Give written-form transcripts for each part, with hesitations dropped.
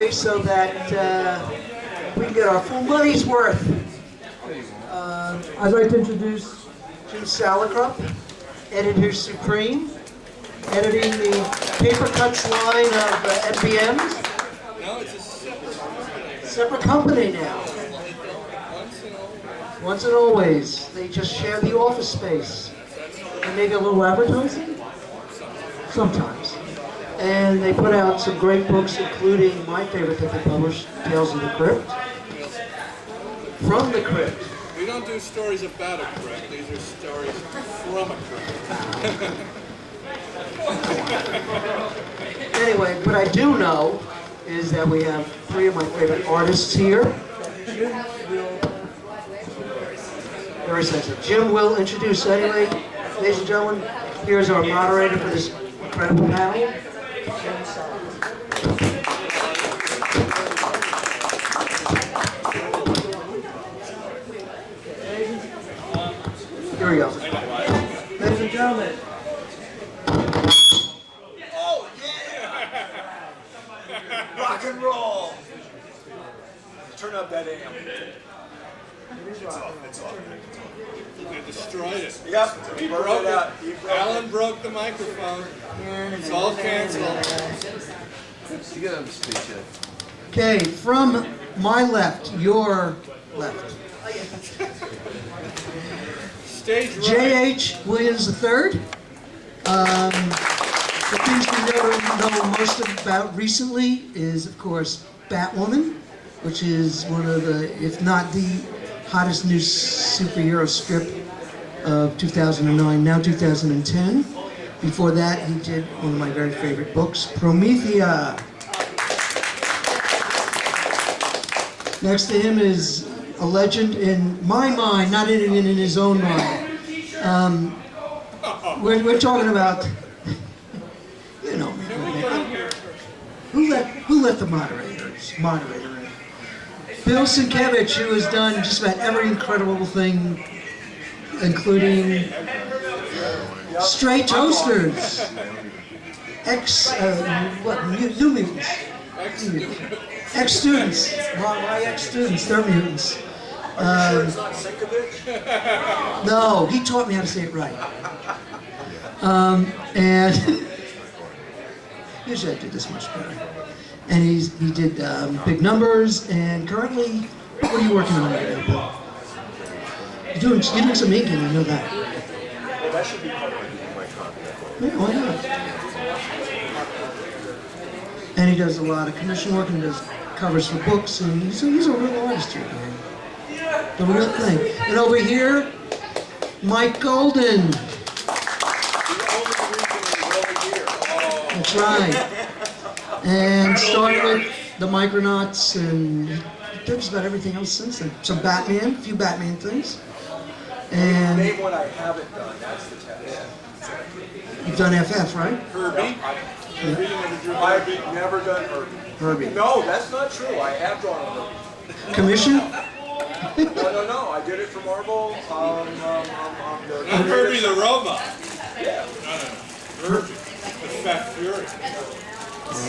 So that we can get our full money's worth. I'd like to introduce Jim Salicrup, editor supreme, editing the paper cuts line of NBMs. No, it's a Separate company now. Once and always. They just share the office space. And maybe a little advertising? Sometimes. And they put out some great books, including my favorite that they published, Tales of the Crypt. From the Crypt. We don't do stories about a crypt. These are stories from a crypt. Anyway, what I do know is that we have three of my favorite artists here. Very sensitive. Jim will introduce anyway. Ladies and gentlemen, here's our moderator for this incredible panel. Here we go. Ladies and gentlemen. Oh, yeah! Rock and roll! Turn up that amp. It's off. They destroyed it. Yep, He broke broke it out. it. Alan broke the microphone. It's all canceled. You got on the speech yet? Okay, from my left, your left. Stage right. J.H. Williams III. The things we know most about recently is, of course, Batwoman, which is one of the, if not the hottest new superhero strip of 2009, now 2010. Before that, he did one of my very favorite books, Promethea. Next to him is a legend in my mind, not in his own mind. We're talking about, you know, who let the moderator in? Bill Sienkiewicz, who has done just about every incredible thing, including Stray Toasters, New Mutants, ex-students, my ex-students, they're mutants. No, he taught me how to say it right. And usually I do this much better. And he did big numbers, and currently, what are you working on right now, Bill? You're doing some inking, I know that. Well, that should be part of my contract. Yeah, why not? And he does a lot of commission work, and does covers for books, and he's a real artist here, man. The real thing. And over here, Mike Golden. That's right. And started with the Micronauts and did just about everything else since then. Some Batman, a few Batman things. And Name what I haven't done, that's the test. you've done FF, right? Herbie. I've never done Herbie. Herbie. No, that's not true. I have drawn a Herbie. Commission? No. I did it for Marvel. Not Herbie the robot. Yeah. Herbie. The Fat Fury.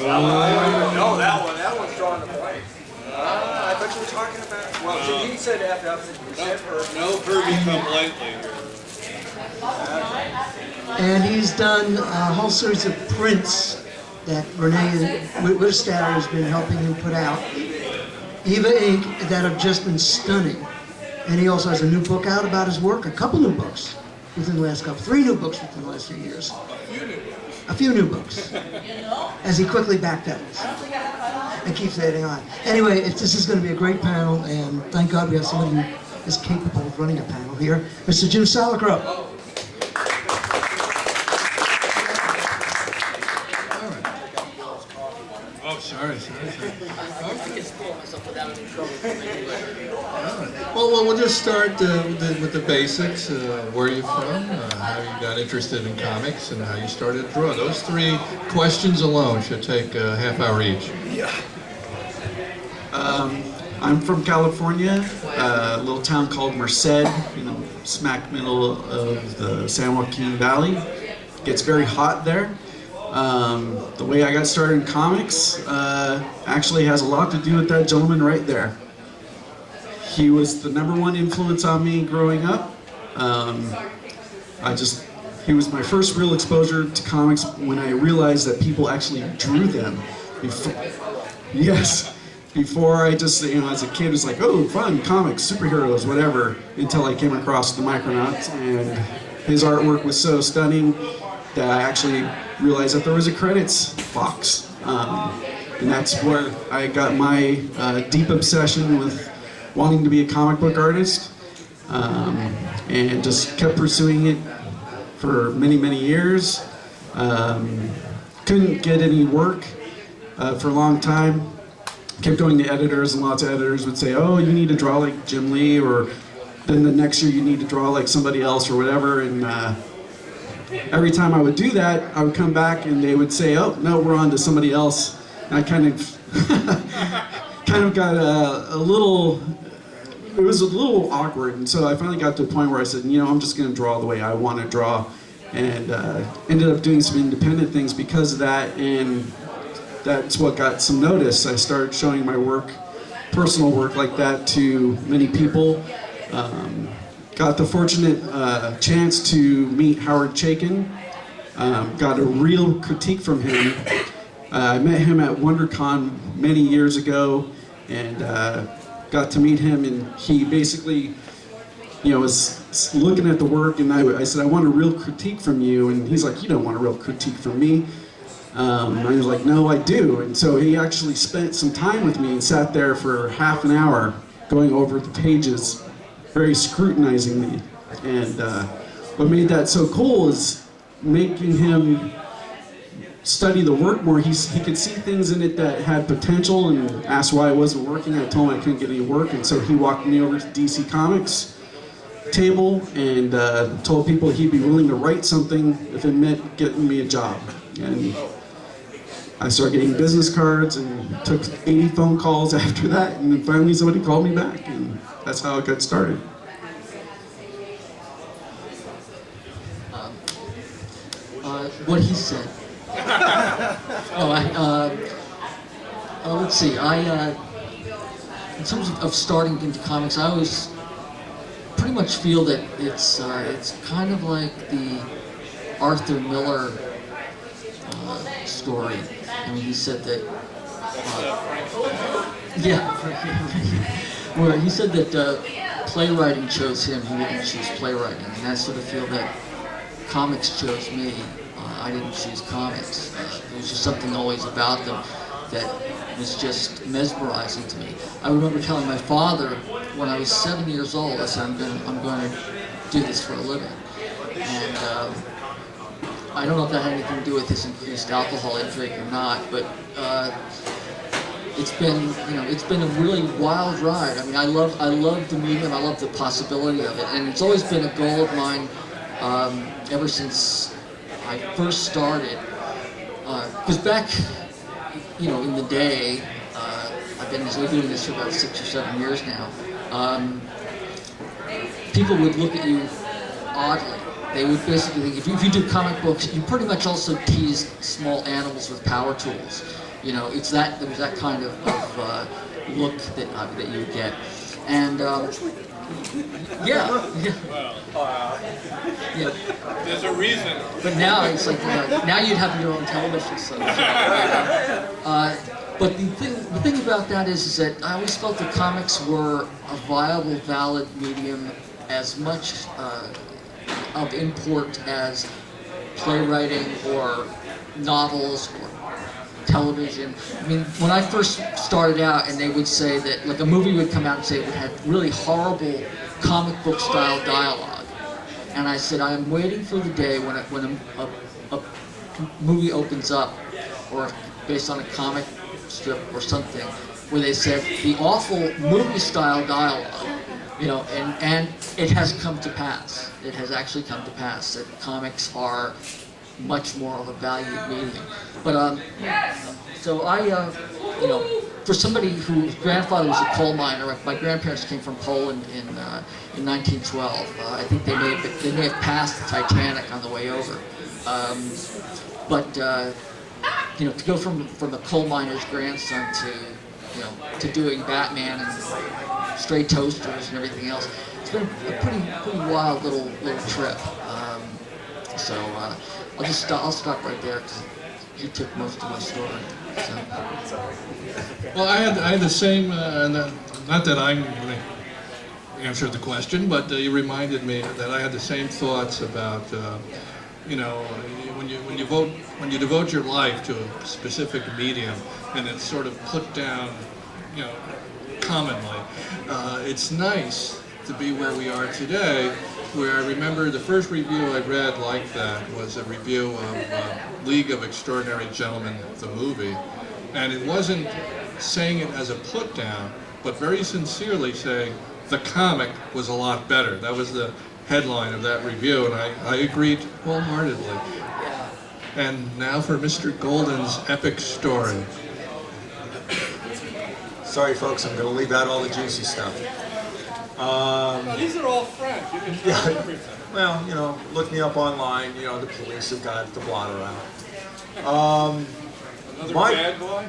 No, that one's drawn to blank. I thought you were talking about. Well, he said FF. You said Herbie. No Herbie come lately. And he's done a whole series of prints that Renee Wistatter has been helping him put out. Eva Inc. that have just been stunning. And he also has a new book out about his work, a couple new books within the last couple, 3 new books within the last few years. A few new books, as he quickly backpedals and keeps adding on. Anyway, this is going to be a great panel, and thank God we have somebody who is capable of running a panel here, Mr. Jim Salicrup. Oh, sorry. Well, we'll just start with the basics. Where are you from? How you got interested in comics, and how you started to draw. Those 3 questions alone should take a half hour each. Yeah. I'm from California, a little town called Merced, smack middle of the San Joaquin Valley. It gets very hot there. The way I got started in comics actually has a lot to do with that gentleman right there. He was the #1 influence on me growing up. He was my first real exposure to comics when I realized that people actually drew them. Before I just, as a kid was like, oh, fun, comics, superheroes, whatever, until I came across the Micronauts, and his artwork was so stunning that I actually realized that there was a credits box. And that's where I got my deep obsession with wanting to be a comic book artist, and just kept pursuing it for many, many years. Couldn't get any work for a long time. Kept going to editors, and lots of editors would say, oh, you need to draw like Jim Lee, or then the next year you need to draw like somebody else or whatever. And every time I would do that, I would come back and they would say, oh, no, we're on to somebody else. And I kind of got a little, it was a little awkward. And so I finally got to a point where I said, I'm just going to draw the way I want to draw. And ended up doing some independent things because of that. And that's what got some notice. I started showing my work, personal work like that, to many people. Got the fortunate chance to meet Howard Chaykin. Got a real critique from him. I met him at WonderCon many years ago, and got to meet him, and he basically was looking at the work, and I said, I want a real critique from you, and he's like, you don't want a real critique from me. And I was like, no, I do. And so he actually spent some time with me and sat there for half an hour going over the pages, very scrutinizing me. And what made that so cool is making him study the work more. He could see things in it that had potential, and asked why it wasn't working. I told him I couldn't get any work, and so he walked me over to DC Comics table and told people he'd be willing to write something if it meant getting me a job. And I started getting business cards and took 80 phone calls after that, and then finally somebody called me back, and that's how it got started. What he said. Let's see. In terms of starting into comics, I always pretty much feel that it's kind of like the Arthur Miller story. I mean, he said that. Where he said that playwriting chose him, he didn't choose playwriting, and I sort of feel that comics chose me. I didn't choose comics. There was just something always about them that was just mesmerizing to me. I remember telling my father when I was 7 years old, I said, I'm going to do this for a living. And I don't know if that had anything to do with his increased alcohol intake or not, but it's been a really wild ride. I mean, I love the medium, I love the possibility of it, and it's always been a goal of mine ever since I first started. Because back, in the day, I've been doing this for about 6 or 7 years now. People would look at you oddly. They would basically think, if you do comic books, you pretty much also tease small animals with power tools. There was that kind of look that you would get, and yeah. There's a reason. But now it's like now you'd have your own television show. But the thing about that is that I always felt that comics were a viable, valid medium, as much of import as playwriting or novels or television. I mean, when I first started out, and they would say that, like, a movie would come out and say it would have really horrible comic book style dialogue, and I said, I am waiting for the day when a movie opens up, or based on a comic strip or something, where they said the awful movie style dialogue, and it has come to pass. It has actually come to pass that comics are much more of a valued medium. But so for somebody whose grandfather was a coal miner, my grandparents came from Poland in 1912. I think they may have passed the Titanic on the way over. But you know, to go from the coal miner's grandson to, you know, to doing Batman and stray toasters and everything else, it's been a pretty wild little trip. So I'll stop right there because you took most of my story. So. Well, I had the same, not that I'm going to answer the question, but you reminded me that I had the same thoughts about, you know, when you devote your life to a specific medium and it's sort of put down, you know, commonly, it's nice to be where we are today, where I remember the first review I read like that was a review of League of Extraordinary Gentlemen, the movie, and it wasn't saying it as a put down, but very sincerely saying the comic was a lot better. That was the headline of that review, and I agreed wholeheartedly. And now for Mr. Golden's epic story. Sorry, folks, I'm going to leave out all the juicy stuff. No, these are all French. You can tell everything. Well, you know, look me up online. You know, the police have got the blotter out. Another My- bad boy?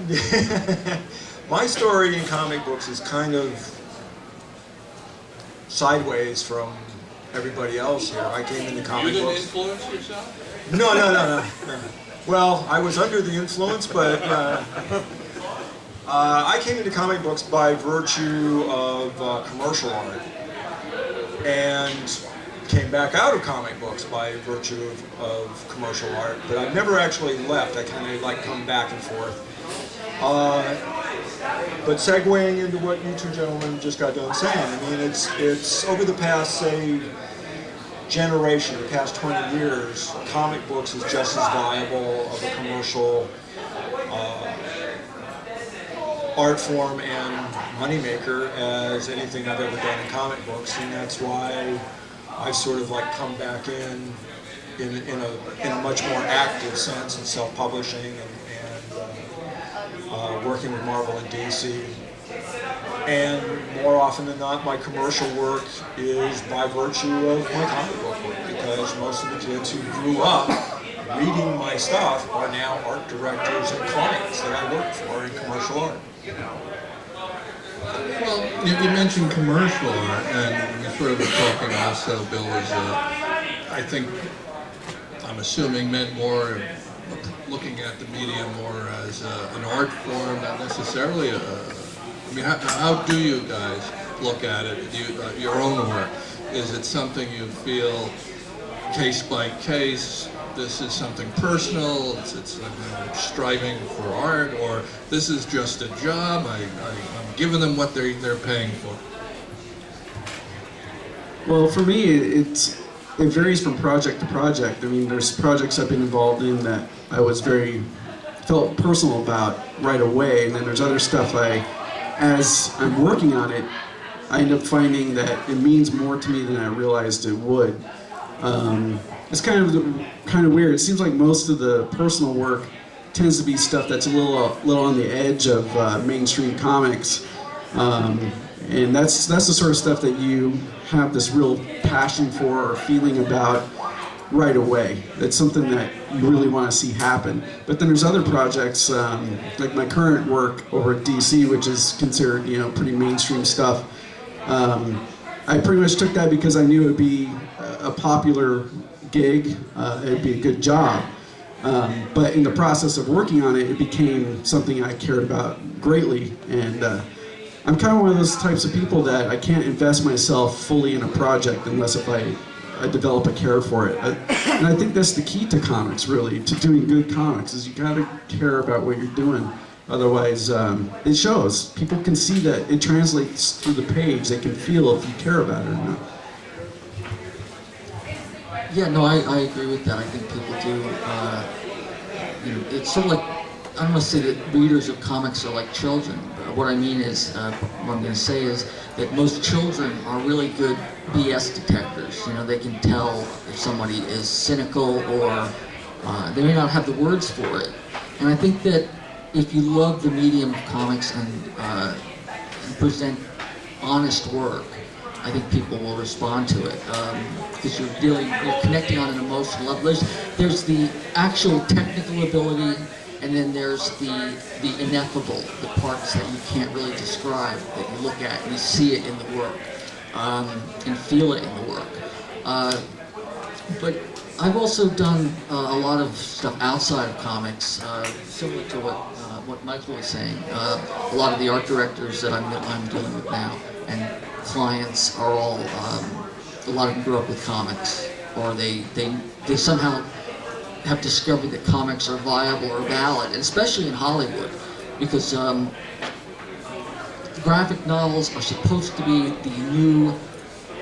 My story in comic books is kind of sideways from everybody else here. I came into You comic didn't books. influence yourself? No. Well, I was under the influence, but I came into comic books by virtue of commercial art, and came back out of comic books by virtue of commercial art. But I've never actually left. I kind of like come back and forth. But segueing into what you two gentlemen just got done saying, I mean, it's over the past, say, generation, the past 20 years, comic books is just as viable of a commercial art form and moneymaker as anything I've ever done in comic books, and that's why I've sort of like come back in a much more active sense in self-publishing and working with Marvel and DC. And more often than not, my commercial work is by virtue of my comic book work, because most of the kids who grew up reading my stuff are now art directors and clients that I work for in commercial art. Well, you mentioned commercial art, and you sort of were talking also, Bill, was, I think, I'm assuming meant more looking at the medium more as an art form, not necessarily I mean, how do you guys look at it, your own work? Is it something you feel case by case, this is something personal, it's striving for art, or this is just a job, I'm giving them what they're paying for? Well, for me, it varies from project to project. I mean, there's projects I've been involved in that I felt personal about right away, and then there's other stuff as I'm working on it, I end up finding that it means more to me than I realized it would. It's kind of weird. It seems like most of the personal work tends to be stuff that's a little on the edge of mainstream comics, and that's the sort of stuff that you have this real passion for or feeling about right away. It's something that you really want to see happen. But then there's other projects, like my current work over at DC, which is considered, you know, pretty mainstream stuff. I pretty much took that because I knew it would be a popular gig, it'd be a good job. But in the process of working on it, it became something I cared about greatly. And I'm kind of one of those types of people that I can't invest myself fully in a project unless if I develop a care for it. And I think that's the key to comics, really, to doing good comics, is you gotta care about what you're doing. Otherwise, it shows. People can see that it translates through the page. They can feel if you care about it or not. Yeah, no, I agree with that. I think people do. You know, it's sort of like, I don't want to say that readers of comics are like children. But what I mean is, what I'm going to say is that most children are really good BS detectors. You know, they can tell if somebody is cynical or they may not have the words for it. And I think that if you love the medium of comics and present honest work, I think people will respond to it because you're connecting on an emotional level. There's the actual technical ability, and then there's the ineffable, the parts that you can't really describe, that you look at and you see it in the work and feel it in the work. But I've also done a lot of stuff outside of comics, similar to what Michael was saying. A lot of the art directors that I'm dealing with now and clients are all, a lot of them grew up with comics, or they somehow have discovered that comics are viable or valid, and especially in Hollywood, because graphic novels are supposed to be the new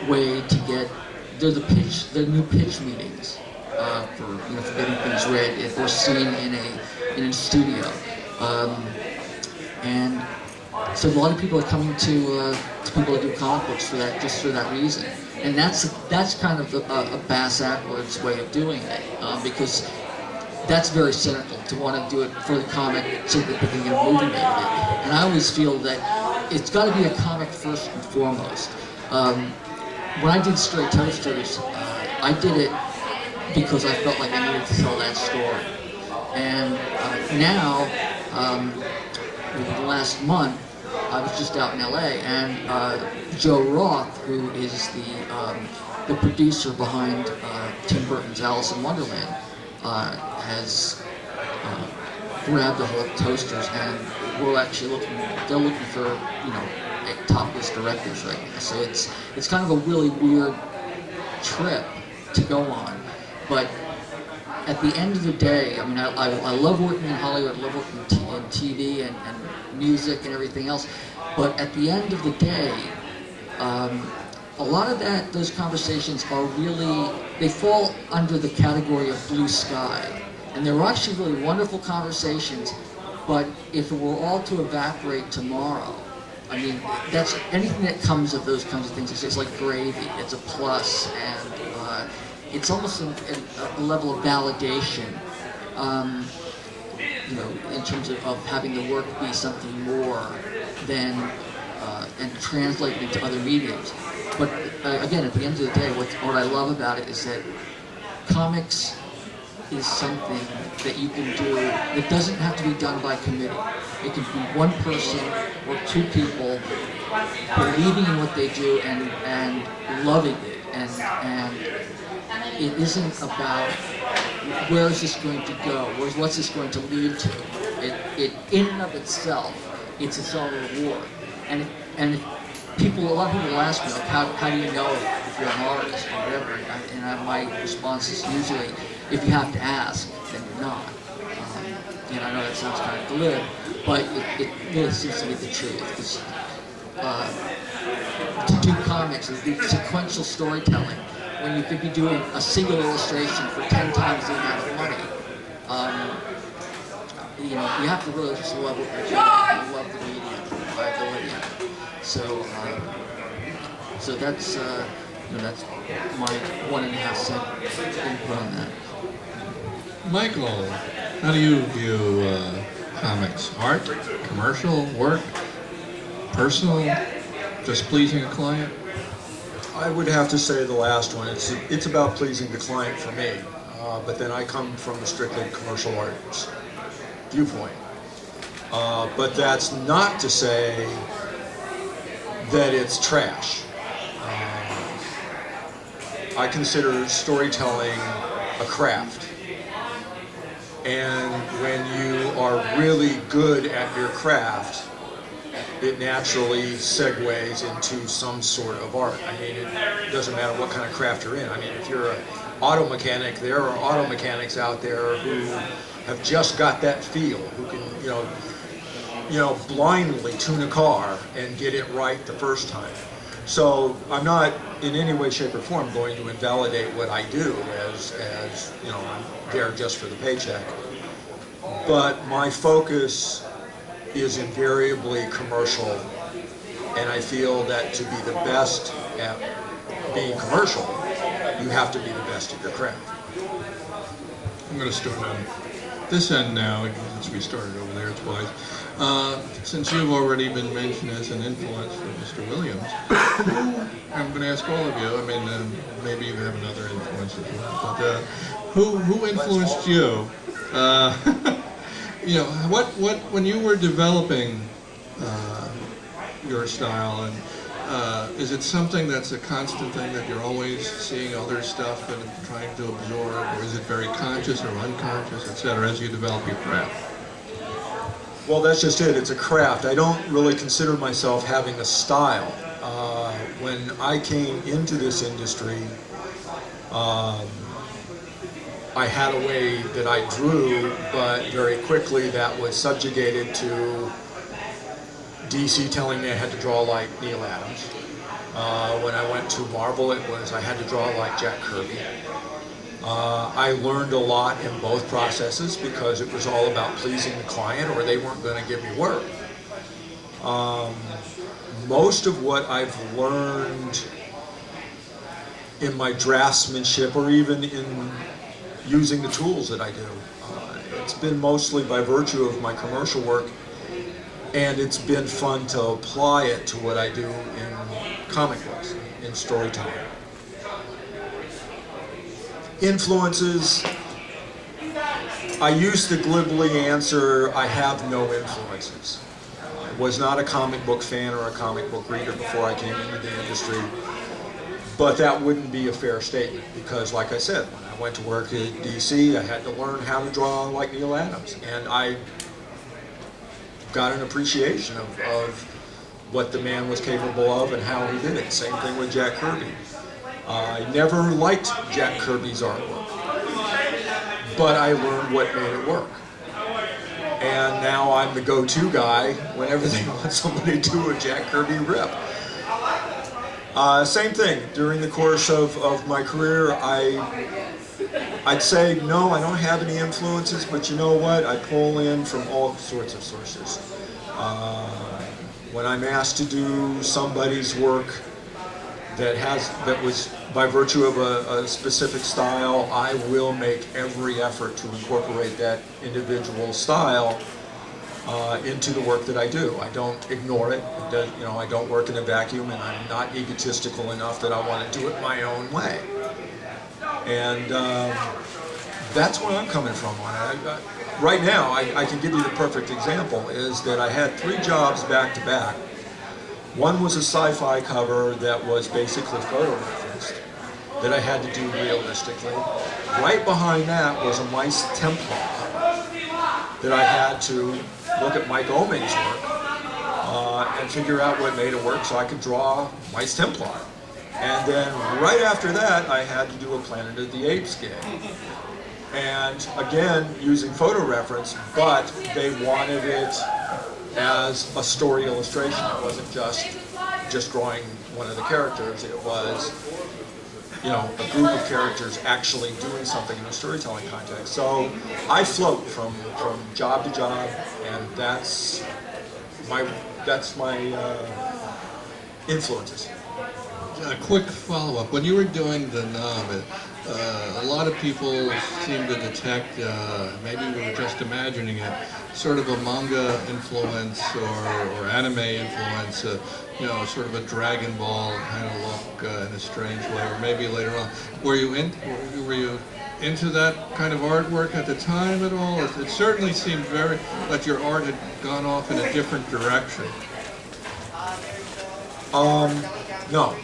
way to get, they're new pitch meetings for getting things read or seen in a studio, and so a lot of people are coming to people that do comic books for that, just for that reason. And that's kind of a bass-ackwards way of doing it, because that's very cynical to want to do it for the comic so that they can get a movie made of it. And I always feel that it's got to be a comic first and foremost. When I did Stray Toasters, I did it because I felt like I needed to tell that story. And now, the last month, I was just out in LA, and Joe Roth, who is the producer behind Tim Burton's Alice in Wonderland, has grabbed the whole Toasters, and we're actually they're looking for, top list directors right now. So it's kind of a really weird trip to go on, but at the end of the day, I mean, I love working in Hollywood, I love working in TV and music and everything else, but at the end of the day, a lot of those conversations are really, they fall under the category of blue sky, and they're actually really wonderful conversations, but if it were all to evaporate tomorrow, I mean, that's anything that comes of those kinds of things, it's like gravy, it's a plus, and it's almost a level of validation, in terms of having the work be something more than, and translate it into other mediums. But again, at the end of the day, what I love about it is that comics is something that you can do that doesn't have to be done by committee. It can be one person or two people believing in what they do and loving it, and it isn't about where is this going to go, what's this going to lead to. It in and of itself, it's its own reward. And a lot of people ask me, like, how do you know if you're an artist or whatever? And my response is usually, if you have to ask, then you're not. And I know that sounds kind of glib, but it really seems to be the truth. Because to do comics and do sequential storytelling, when you could be doing a single illustration for 10 times the amount of money, you have to really just love what you're doing, and love the medium, the viability of it. So that's that's my 1.5 cent input on that. Michael, how do you view comics? Art, commercial, work, personal, just pleasing a client? I would have to say the last one. It's about pleasing the client for me, but then I come from a strictly commercial arts viewpoint. But that's not to say that it's trash. I consider storytelling a craft. And when you are really good at your craft, it naturally segues into some sort of art. I mean, it doesn't matter what kind of craft you're in. I mean, if you're an auto mechanic, there are auto mechanics out there who have just got that feel, who can, blindly tune a car and get it right the first time. So I'm not in any way, shape, or form going to invalidate what I do as I'm there just for the paycheck. But my focus is invariably commercial, and I feel that to be the best at being commercial, you have to be the best at your craft. I'm going to start on this end now, since we started over there twice. Since you've already been mentioned as an influence for Mr. Williams, I'm going to ask all of you. I mean, maybe you have another influence as well. But who influenced you? You know, when you were developing your style, and is it something that's a constant thing that you're always seeing other stuff and trying to absorb, or is it very conscious or unconscious, etc., as you develop your craft? Well, that's just it. It's a craft. I don't really consider myself having a style. When I came into this industry, I had a way that I drew, but very quickly that was subjugated to DC telling me I had to draw like Neil Adams. When I went to Marvel, it was I had to draw like Jack Kirby. I learned a lot in both processes because it was all about pleasing the client or they weren't going to give me work. Most of what I've learned in my draftsmanship or even in using the tools that I do, it's been mostly by virtue of my commercial work, and it's been fun to apply it to what I do in comic books, in storytelling. Influences, I used to glibly answer, I have no influences. I was not a comic book fan or a comic book reader before I came into the industry, but that wouldn't be a fair statement because, like I said, when I went to work at DC, I had to learn how to draw like Neil Adams, and I got an appreciation of what the man was capable of and how he did it. Same thing with Jack Kirby. I never liked Jack Kirby's artwork, but I learned what made it work. And now I'm the go-to guy whenever they want somebody to do a Jack Kirby rip. Same thing, during the course of my career, I'd say, no, I don't have any influences, but you know what? I pull in from all sorts of sources. When I'm asked to do somebody's work that was by virtue of a specific style, I will make every effort to incorporate that individual style into the work that I do. I don't ignore it. You know, I don't work in a vacuum, and I'm not egotistical enough that I want to do it my own way. And that's where I'm coming from on it. Right now, I can give you the perfect example, is that I had 3 jobs back to back. One was a sci-fi cover that was basically photo referenced, that I had to do realistically. Right behind that was a Mice Templar that I had to look at Mike Oeming's work and figure out what made it work so I could draw Mice Templar. And then right after that, I had to do a Planet of the Apes gig. And again, using photo reference, but they wanted it as a story illustration. It wasn't just drawing one of the characters. It was, you know, a group of characters actually doing something in a storytelling context. So I float from job to job, and that's my influences. A quick follow-up. When you were doing the Nom, a lot of people seem to detect, maybe we were just imagining it, sort of a manga influence or anime influence, you know, sort of a Dragon Ball kind of look in a strange way, or maybe later on. Were you into that kind of artwork at the time at all? It certainly seemed very like your art had gone off in a different direction. No.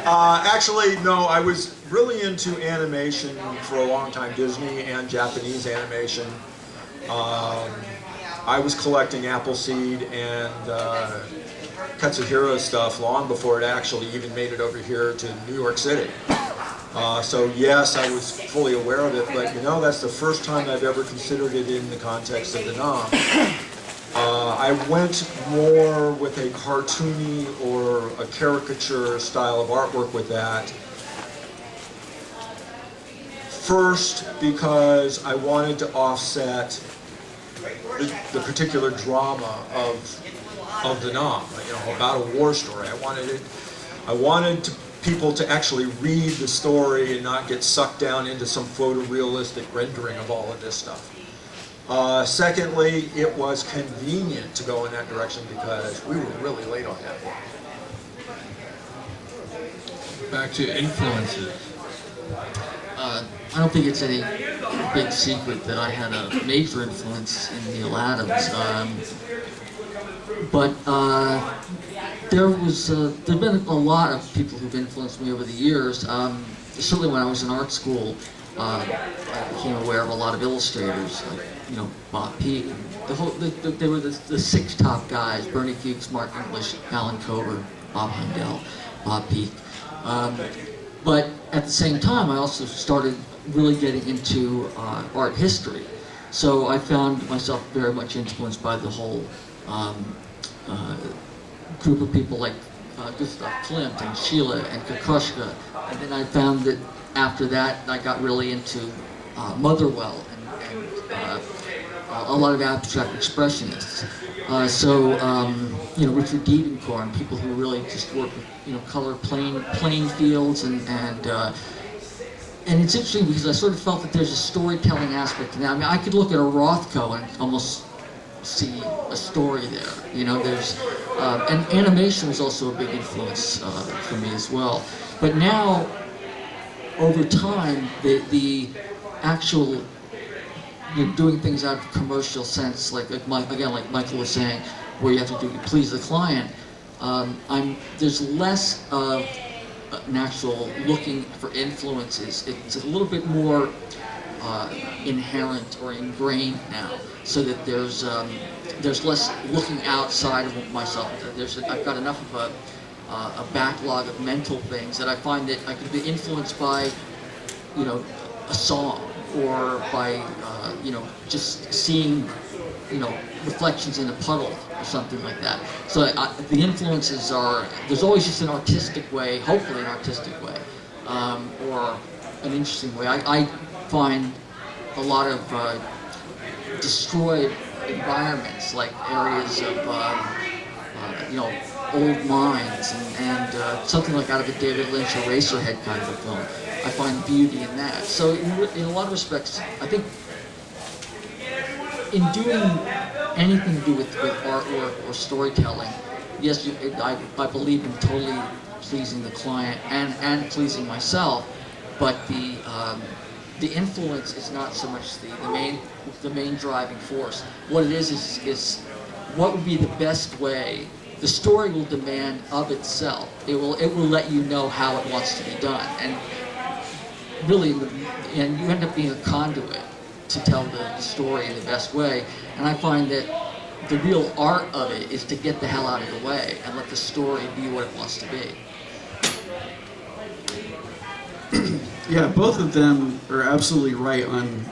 Actually, no, I was really into animation for a long time, Disney and Japanese animation. I was collecting Appleseed and Katsuhiro stuff long before it actually even made it over here to New York City. So yes, I was fully aware of it, but you know, that's the first time I've ever considered it in the context of the Nom. I went more with a cartoony or a caricature style of artwork with that. First, because I wanted to offset the particular drama of the Nom, you know, about a war story. I wanted people to actually read the story and not get sucked down into some photorealistic rendering of all of this stuff. Secondly, it was convenient to go in that direction because we were really late on that one. Back to influences. I don't think it's any big secret that I had a major influence in Neil Adams. But there've been a lot of people who've influenced me over the years. Certainly when I was in art school, I became aware of a lot of illustrators, like, you know, Bob Peak. They were the six top guys: Bernie Fuchs, Mark English, Alan Coburn, Bob Heindel, Bob Peak. But at the same time, I also started really getting into art history. So I found myself very much influenced by the whole group of people like Gustav Klimt and Sheila and Kokoschka. And then I found that after that, I got really into Motherwell and a lot of abstract expressionists. You know, Richard Diedenkorn, people who really just work with, you know, color plain fields and it's interesting because I sort of felt that there's a storytelling aspect to that. I mean, I could look at a Rothko and almost see a story there. You know, there's and animation was also a big influence for me as well. But now, over time, the actual, you know, doing things out of commercial sense, like Michael was saying, where you have to please the client. There's less of an actual looking for influences. It's a little bit more inherent or ingrained now, so that there's less looking outside of myself. I've got enough of a backlog of mental things that I find that I can be influenced by, you know, a song, or by you know, just seeing, you know, reflections in a puddle or something like that. So the influences are, there's always just an artistic way, hopefully an artistic way, or an interesting way. I find a lot of destroyed environments, like areas of you know, old mines and something like out of a David Lynch Eraserhead kind of a film. I find beauty in that. So in a lot of respects, I think in doing anything to do with artwork or storytelling, yes, I believe in totally pleasing the client and pleasing myself, but the influence is not so much the main driving force. What it is what would be the best way. The story will demand of itself. It will let you know how it wants to be done, and really, and you end up being a conduit to tell the story in the best way. And I find that the real art of it is to get the hell out of the way and let the story be what it wants to be. Yeah, both of them are absolutely right on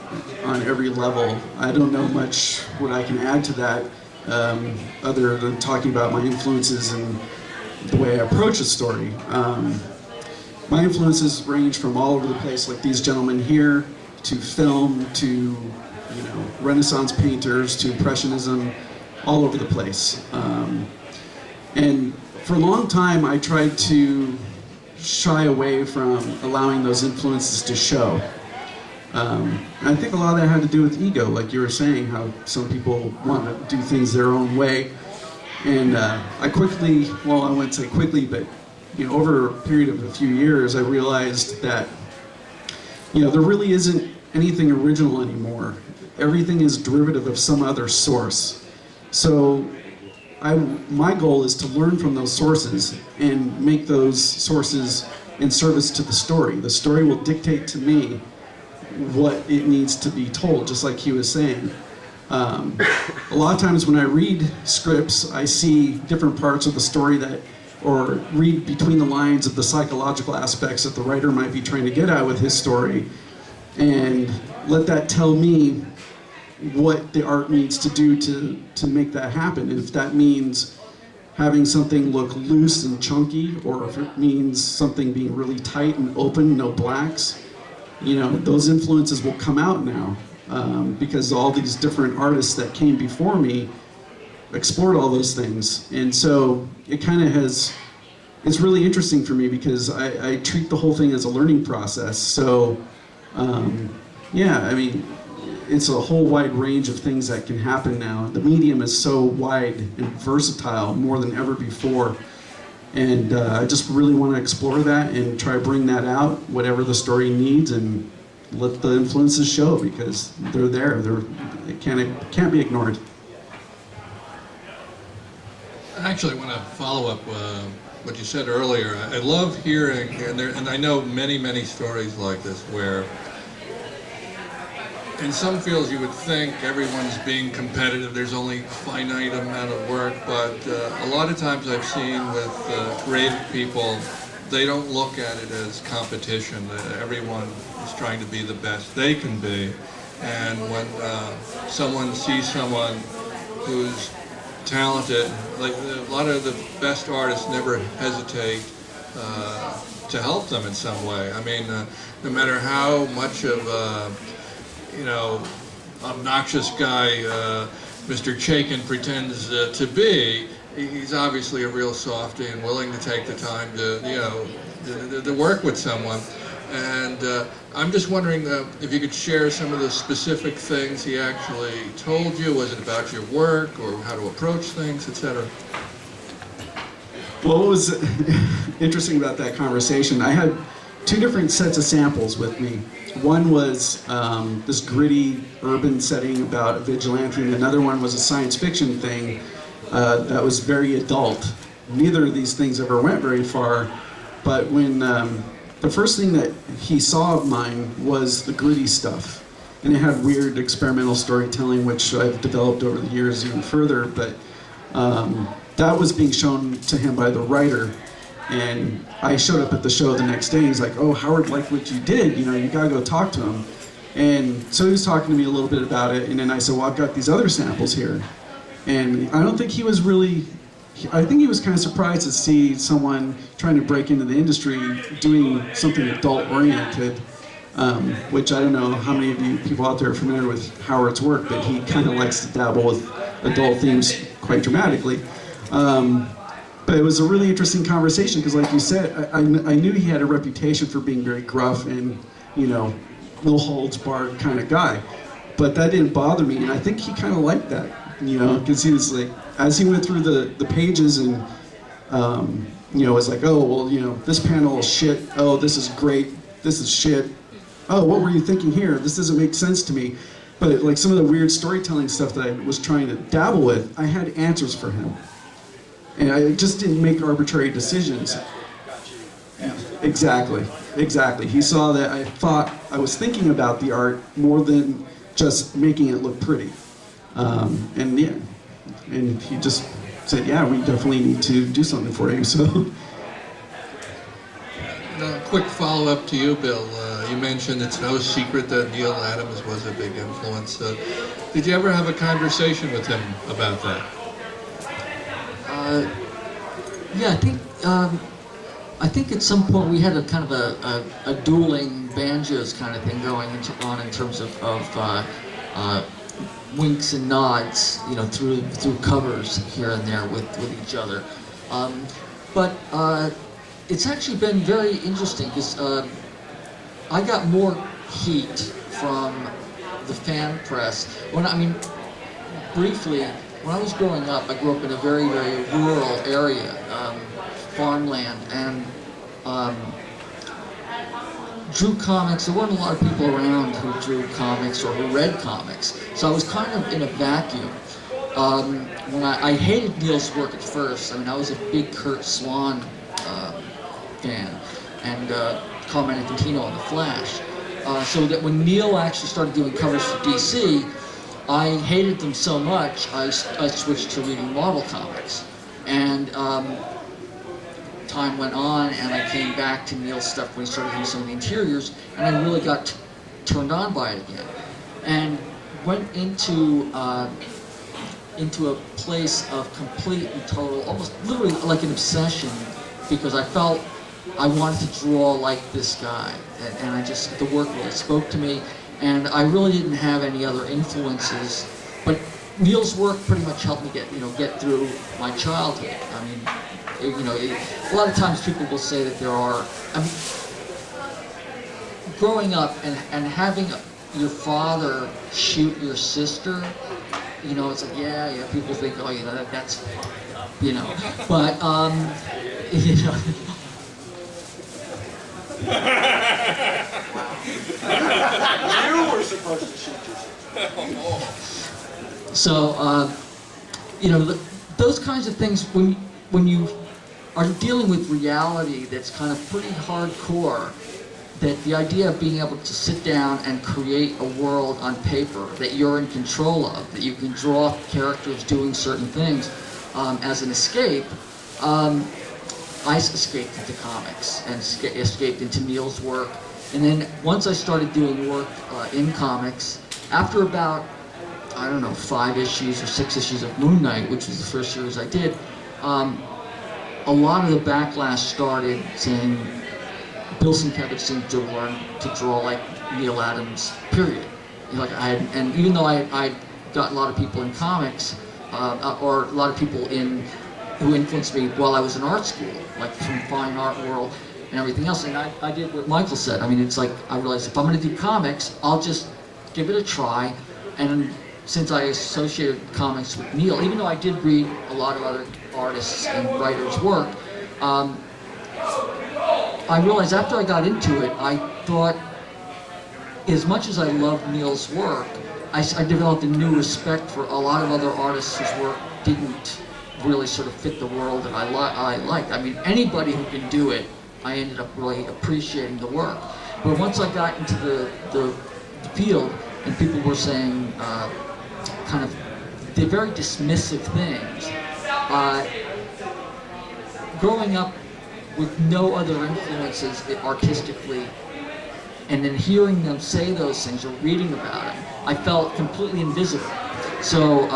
every level. I don't know much what I can add to that, other than talking about my influences and the way I approach a story. My influences range from all over the place, like these gentlemen here, to film, to, you know, Renaissance painters, to Impressionism, all over the place. And for a long time, I tried to shy away from allowing those influences to show. I think a lot of that had to do with ego, like you were saying, how some people want to do things their own way. And I quickly, well, I wouldn't say quickly, but, you know, over a period of a few years, I realized that, you know, there really isn't anything original anymore. Everything is derivative of some other source. So my goal is to learn from those sources and make those sources in service to the story. The story will dictate to me what it needs to be told, just like he was saying. A lot of times when I read scripts, I see different parts of the story or read between the lines of the psychological aspects that the writer might be trying to get at with his story, and let that tell me what the art needs to do to make that happen. And if that means having something look loose and chunky, or if it means something being really tight and open, no blacks, you know, those influences will come out now, because all these different artists that came before me explored all those things. And so it kind of has it's really interesting for me because I treat the whole thing as a learning process. So, yeah, I mean, it's a whole wide range of things that can happen now. The medium is so wide and versatile more than ever before. And I just really want to explore that and try to bring that out, whatever the story needs, and let the influences show because they're there. It can't be ignored. I actually want to follow up what you said earlier. I love hearing, and I know many stories like this where in some fields you would think everyone's being competitive, there's only finite amount of work, but a lot of times I've seen with creative people, they don't look at it as competition. Everyone is trying to be the best they can be, and when someone sees someone who's talented, like a lot of the best artists never hesitate to help them in some way. I mean, no matter how much of obnoxious guy Mr. Chaikin pretends to be, he's obviously a real softy and willing to take the time to work with someone. And I'm just wondering if you could share some of the specific things he actually told you. Was it about your work or how to approach things, etc.? Well, what was interesting about that conversation, I had two different sets of samples with me. One was this gritty urban setting about a vigilante, and another one was a science fiction thing that was very adult. Neither of these things ever went very far, but when the first thing that he saw of mine was the gritty stuff, and it had weird experimental storytelling, which I've developed over the years even further, but that was being shown to him by the writer. And I showed up at the show the next day, and he's like, "Oh, Howard liked what you did, you gotta go talk to him." And so he was talking to me a little bit about it, and then I said, "Well, I've got these other samples here." And I don't think he was really, I think he was kind of surprised to see someone trying to break into the industry doing something adult-oriented, which I don't know how many of you people out there are familiar with Howard's work, but he kind of likes to dabble with adult themes quite dramatically. But it was a really interesting conversation because, like you said, I knew he had a reputation for being very gruff and, no holds barred kind of guy. But that didn't bother me, and I think he kind of liked that, because he was like, as he went through the pages and, was like, "Oh, well, this panel is shit. Oh, this is great. This is shit. Oh, what were you thinking here? This doesn't make sense to me." But like some of the weird storytelling stuff that I was trying to dabble with, I had answers for him. And I just didn't make arbitrary decisions. Exactly. He saw that I thought I was thinking about the art more than just making it look pretty. And he just said, "Yeah, we definitely need to do something for you." So. A quick follow-up to you, Bill. You mentioned it's no secret that Neil Adams was a big influence. Did you ever have a conversation with him about that? Yeah, I think at some point we had a kind of a dueling banjos kind of thing going on in terms of winks and nods, through covers here and there with each other. But it's actually been very interesting because I got more heat from the fan press. Briefly, when I was growing up, I grew up in a very, very rural area, farmland, and drew comics. There weren't a lot of people around who drew comics or who read comics, so I was kind of in a vacuum. When I hated Neil's work at first. I was a big Kurt Swan fan, and Carmine Infantino on The Flash. So that when Neil actually started doing covers for DC, I hated them so much, I switched to reading Marvel comics. And time went on, and I came back to Neil's stuff when he started doing some of the interiors, and I really got turned on by it again. And went into a place of complete and total, almost literally like an obsession, because I felt I wanted to draw like this guy, and the work really spoke to me. And I really didn't have any other influences, but Neil's work pretty much helped me get through my childhood. A lot of times people will say that there are, I mean, growing up and having your father shoot your sister, it's like, yeah, people think, oh, that's, but, You were supposed to shoot yourself. So, those kinds of things, when you are dealing with reality that's kind of pretty hardcore, that the idea of being able to sit down and create a world on paper that you're in control of, that you can draw characters doing certain things as an escape, I escaped into comics and escaped into Neil's work. And then once I started doing work in comics, after about, 5 issues or 6 issues of Moon Knight, which was the first series I did, a lot of the backlash started saying Bill Sienkiewicz seemed to learn to draw like Neil Adams, period. And even though I got a lot of people in comics, or a lot of people who influenced me while I was in art school, like from fine art world and everything else, and I did what Michael said. I mean, it's like, I realized if I'm going to do comics, I'll just give it a try. And since I associated comics with Neil, even though I did read a lot of other artists and writers' work, I realized after I got into it, I thought, as much as I loved Neil's work, I developed a new respect for a lot of other artists whose work didn't really sort of fit the world that I liked. I mean, anybody who can do it, I ended up really appreciating the work. But once I got into the field, and people were saying kind of the very dismissive things, growing up with no other influences artistically, and then hearing them say those things or reading about them, I felt completely invisible. So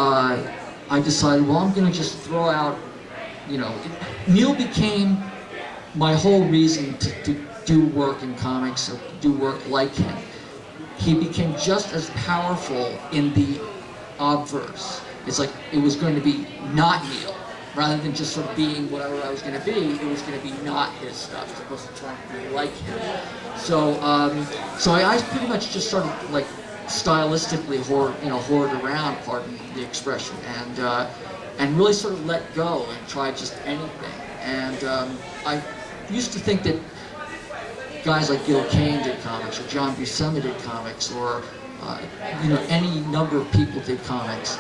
I decided, well, I'm going to just throw out, Neil became my whole reason to do work in comics or do work like him. He became just as powerful in the obverse. It's like it was going to be not Neil. Rather than just sort of being whatever I was going to be, it was going to be not his stuff. It was supposed to try to be like him. So, I pretty much just started like stylistically hoard around, pardon the expression, and really sort of let go and try just anything. And I used to think that guys like Gil Kane did comics, or John Buscema did comics, or any number of people did comics,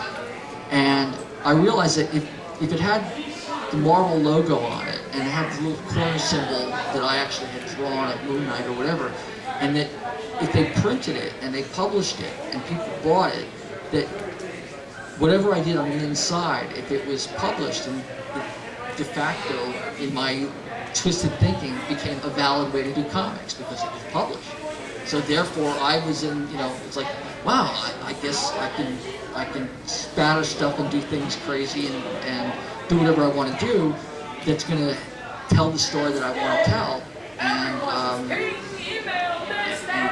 and I realized that if it had the Marvel logo on it, and it had the little corner symbol that I actually had drawn at Moon Knight or whatever, and that if they printed it and they published it and people bought it, that whatever I did on the inside, if it was published, and de facto, in my twisted thinking, became a valid way to do comics because it was published. So therefore, I was in, it's like, wow, I guess I can spatter stuff and do things crazy and do whatever I want to do that's going to tell the story that I want to tell. And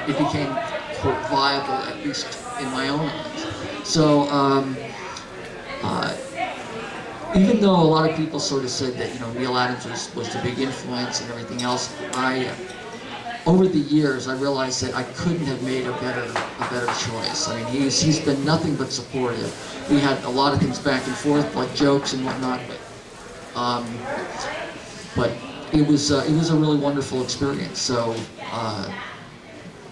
it became, quote, viable, at least in my own eyes. So even though a lot of people sort of said that, Neil Adams was the big influence and everything else, over the years, I realized that I couldn't have made a better choice. I mean, he's been nothing but supportive. We had a lot of things back and forth, like jokes and whatnot, but it was a really wonderful experience. So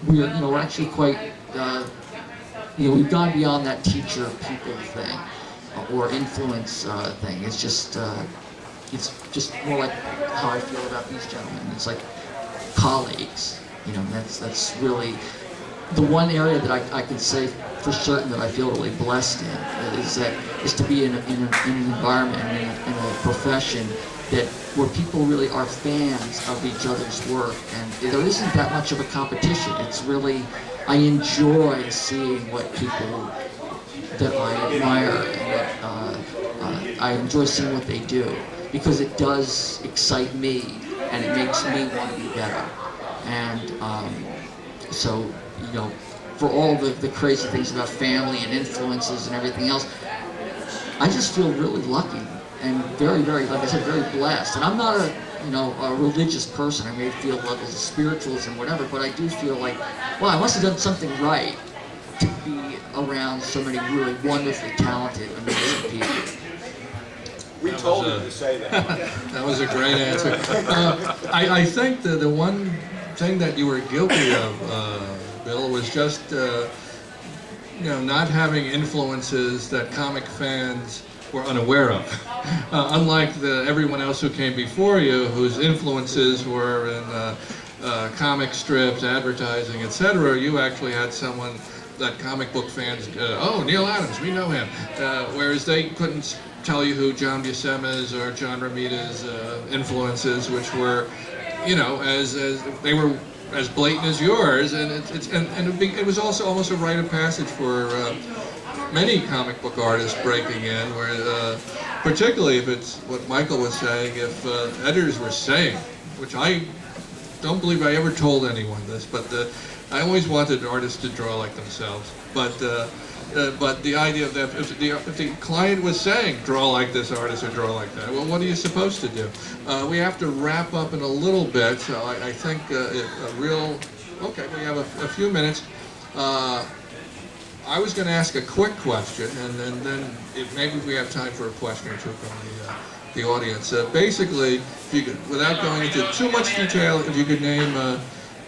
we're actually quite we've gone beyond that teacher-people thing or influence thing. It's just more like how I feel about these gentlemen. It's like colleagues, that's really the one area that I can say for certain that I feel really blessed in, is to be in an environment, in a profession where people really are fans of each other's work, and there isn't that much of a competition. It's really, I enjoy seeing what people that I admire and that I enjoy seeing what they do, because it does excite me and it makes me want to be better. And so, for all the crazy things about family and influences and everything else, I just feel really lucky am very, very, like I said, very blessed. And I'm not a, you know, a religious person. I may feel levels of spiritualism, whatever, but I do feel like, well, I must have done something right to be around so many really wonderfully talented, amazing people. We told him to say that. That was a great answer. I think the one thing that you were guilty of, Bill, was just you know, not having influences that comic fans were unaware of. Unlike everyone else who came before you, whose influences were in comic strips, advertising, etc., you actually had someone that comic book fans, oh, Neil Adams, we know him. Whereas they couldn't tell you who John Buscema's or John Romita's influences, which were, you know, as they were as blatant as yours, and it was also almost a rite of passage for many comic book artists breaking in, where particularly if it's what Michael was saying, if editors were saying, which I don't believe I ever told anyone this, but I always wanted artists to draw like themselves, but the idea of that, if the client was saying, draw like this artist or draw like that, well, what are you supposed to do? We have to wrap up in a little bit, so I think okay, we have a few minutes. I was going to ask a quick question, and then maybe we have time for a question or two from the audience. Basically, if you could, without going into too much detail, if you could name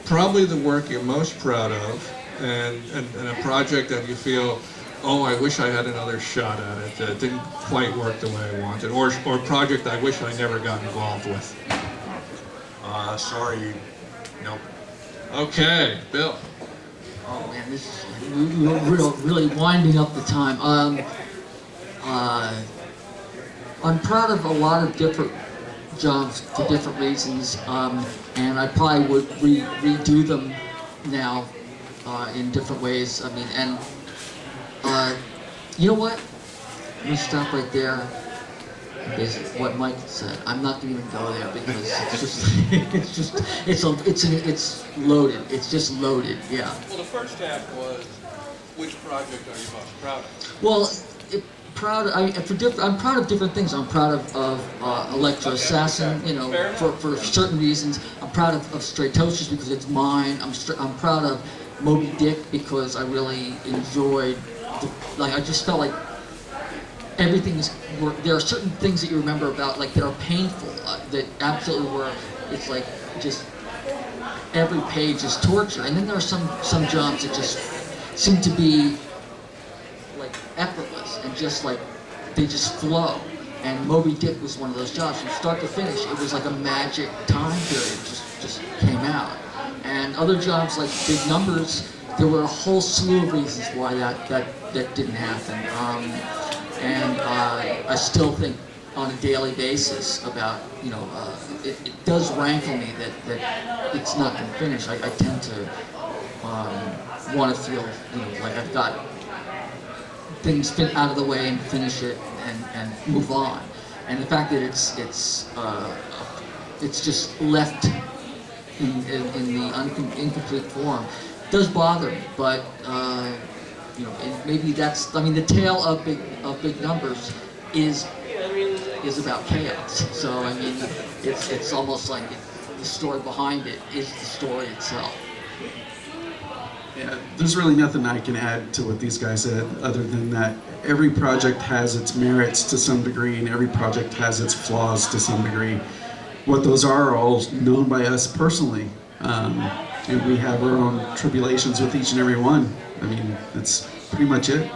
probably the work you're most proud of, and a project that you feel, oh, I wish I had another shot at it, that didn't quite work the way I wanted, or a project I wish I never got involved with. Sorry, nope. Okay, Bill. Oh man, this is really winding up the time. I'm proud of a lot of different jobs for different reasons, and I probably would redo them now in different ways. I mean, and you know what? I'm gonna stop right there. Basically, what Mike said. I'm not gonna even go there because it's loaded. It's just loaded. Yeah. Well, the first half was, which project are you most proud of? Well, I'm proud of different things. I'm proud of Electro Assassin, you know, for certain reasons. I'm proud of Straightocious because it's mine. I'm proud of Moby Dick because I really enjoyed, I just felt like everything is, there are certain things that you remember about, like, that are painful, that absolutely were, it's like, just, every page is torture. And then there are some jobs that just seem to be, like, effortless, and just, like, they just flow. And Moby Dick was one of those jobs. From start to finish, it was like a magic time period, just came out. And other jobs, like Big Numbers, there were a whole slew of reasons why that didn't happen. And I still think on a daily basis about, you know, it does rankle me that it's not going to finish. I tend to want to feel, you know, like I've got things out of the way and finish it and move on. And the fact that it's just left in the incomplete form does bother me, but you know, maybe that's, I mean, the tale of Big Numbers is about chaos. So I mean, it's almost like the story behind it is the story itself. Yeah, there's really nothing I can add to what these guys said other than that every project has its merits to some degree and every project has its flaws to some degree. What those are all known by us personally. And we have our own tribulations with each and every one. I mean, that's pretty much it.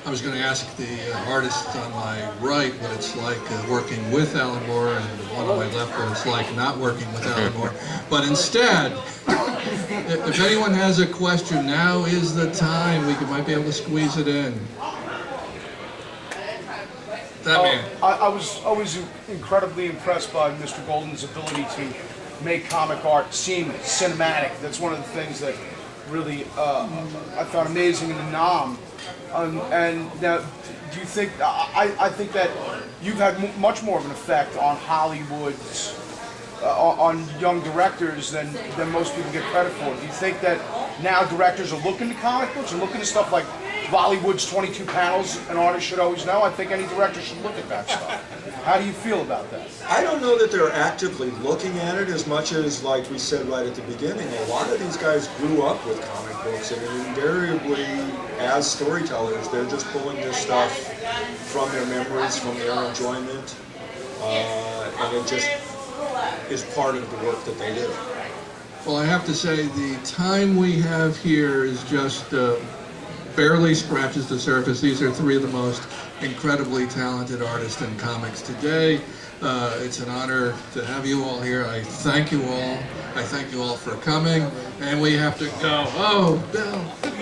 I was going to ask the artist on my right what it's like working with Alan Moore, and the one on my left what it's like not working with Alan Moore. But instead, if anyone has a question, now is the time. We might be able to squeeze it in. That man. I was always incredibly impressed by Mr. Golden's ability to make comic art seamless, cinematic. That's one of the things that really I found amazing in the Nam. And now, do you think, I think that you've had much more of an effect on Hollywood's, on young directors than most people get credit for. Do you think that now directors are looking to comic books and looking to stuff like Bollywood's 22 panels an artist should always know. I think any director should look at that stuff. How do you feel about that? I don't know that they're actively looking at it as much as, like we said right at the beginning, a lot of these guys grew up with comic books, and invariably, as storytellers, they're just pulling this stuff from their memories, from their enjoyment, and it just is part of the work that they do. Well, I have to say the time we have here is just barely scratches the surface. These are three of the most incredibly talented artists in comics today. It's an honor to have you all here. I thank you all. I thank you all for coming. And we have to go. Oh, Bill.